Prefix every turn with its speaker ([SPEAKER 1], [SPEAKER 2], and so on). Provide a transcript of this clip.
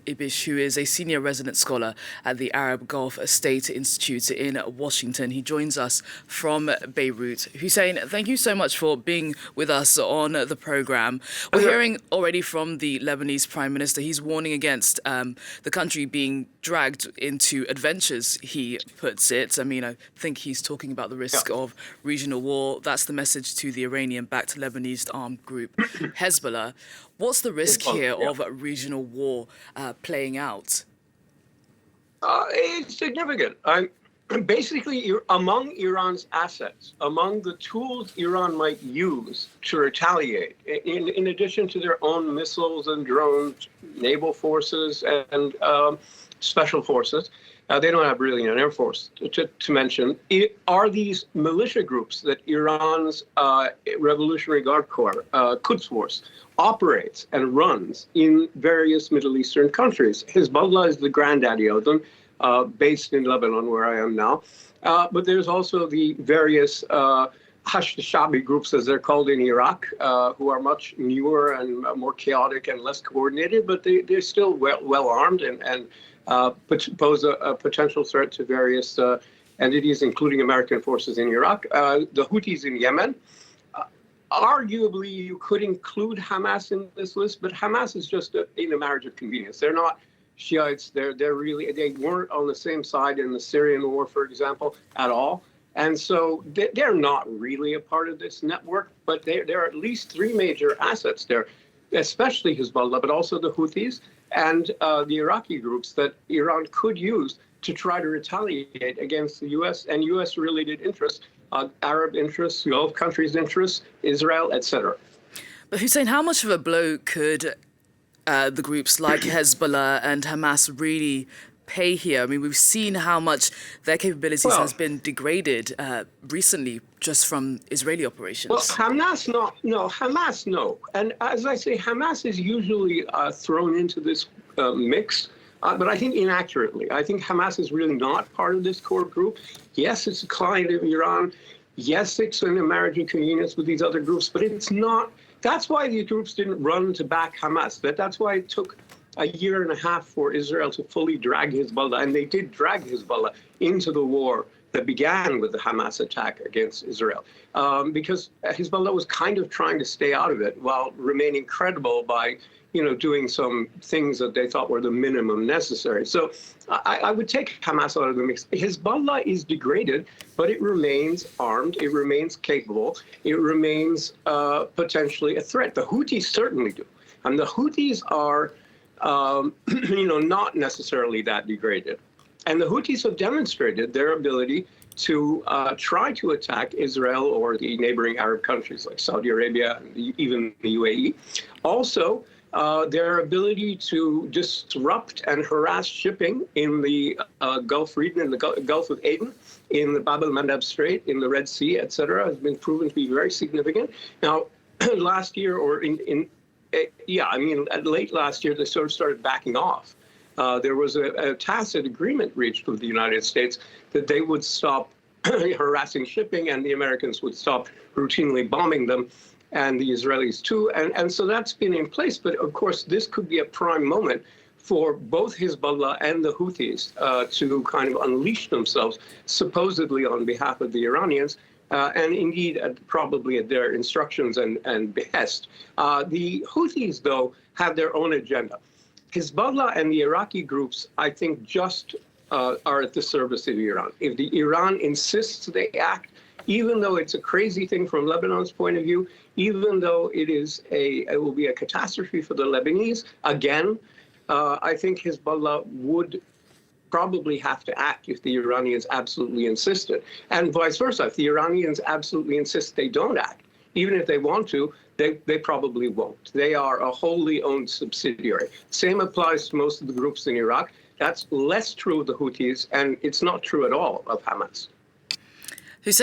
[SPEAKER 1] Ibish, who is a senior resident scholar at the Arab Gulf State Institute in Washington. He joins us from Beirut. Hussein, thank you so much for being with us on the program. We're hearing already from the Lebanese Prime Minister. He's warning against the country being dragged into adventures, he puts it. I mean, I think he's talking about the risk of regional war. That's the message to the Iranian-backed Lebanese armed group Hezbollah. What's the risk here of a regional war playing out?
[SPEAKER 2] It's significant. Basically, among Iran's assets, among the tools Iran might use to retaliate, in addition to their own missiles and drones, naval forces and special forces, they don't have really an air force to mention, are these militia groups that Iran's Revolutionary Guard Corps, Quds Force, operates and runs in various Middle Eastern countries. Hezbollah is the granddaddy of them, based in Lebanon, where I am now. But there's also the various Hashd-Shabi groups, as they're called in Iraq, who are much newer and more chaotic and less coordinated, but they're still well armed and pose a potential threat to various entities, including American forces in Iraq. The Houthis in Yemen. Arguably, you could include Hamas in this list, but Hamas is just in a marriage of convenience. They're not Shiites. They weren't on the same side in the Syrian war, for example, at all. And so they're not really a part of this network, but there are at least three major assets there, especially Hezbollah, but also the Houthis and the Iraqi groups that Iran could use to try to retaliate against the U.S. and U.S.-related interests, Arab interests, Gulf countries' interests, Israel, etc.
[SPEAKER 1] But Hussein, how much of a blow could the groups like Hezbollah and Hamas really pay here? I mean, we've seen how much their capabilities has been degraded recently just from Israeli operations.
[SPEAKER 2] Well, Hamas, no. And as I say, Hamas is usually thrown into this mix, but I think inaccurately. I think Hamas is really not part of this core group. Yes, it's a client of Iran. Yes, it's in a marriage of convenience with these other groups, but it's not. That's why these groups didn't run to back Hamas. That's why it took a year and a half for Israel to fully drag Hezbollah, and they did drag Hezbollah into the war that began with the Hamas attack against Israel, because Hezbollah was kind of trying to stay out of it while remaining credible by, doing some things that they thought were the minimum necessary. So I would take Hamas out of the mix. Hezbollah is degraded, but it remains armed, it remains capable, it remains potentially a threat. The Houthis certainly do. And the Houthis are not necessarily that degraded. And the Houthis have demonstrated their ability to try to attack Israel or the neighboring Arab countries like Saudi Arabia and even the UAE. Also, their ability to disrupt and harass shipping in the Gulf region, in the Gulf of Aden, in the Bab el-Mandeb Strait, in the Red Sea, etc., has been proven to be very significant. Now, last year or late last year, they sort of started backing off. There was a tacit agreement reached with the United States that they would stop harassing shipping and the Americans would stop routinely bombing them, and the Israelis too. And so that's been in place. But of course, this could be a prime moment for both Hezbollah and the Houthis to kind of unleash themselves, supposedly on behalf of the Iranians, and indeed probably at their instructions and behest. The Houthis, though, have their own agenda. Hezbollah and the Iraqi groups, I think, just are at the service of Iran. If the Iran insists they act, even though it's a crazy thing from Lebanon's point of view, even though it will be a catastrophe for the Lebanese, again, I think Hezbollah would probably have to act if the Iranians absolutely insisted. And vice versa, if the Iranians absolutely insist they don't act, even if they want to, they probably won't. They are a wholly owned subsidiary. Same applies to most of the groups in Iraq. That's less true of the Houthis, and it's not true at all of Hamas.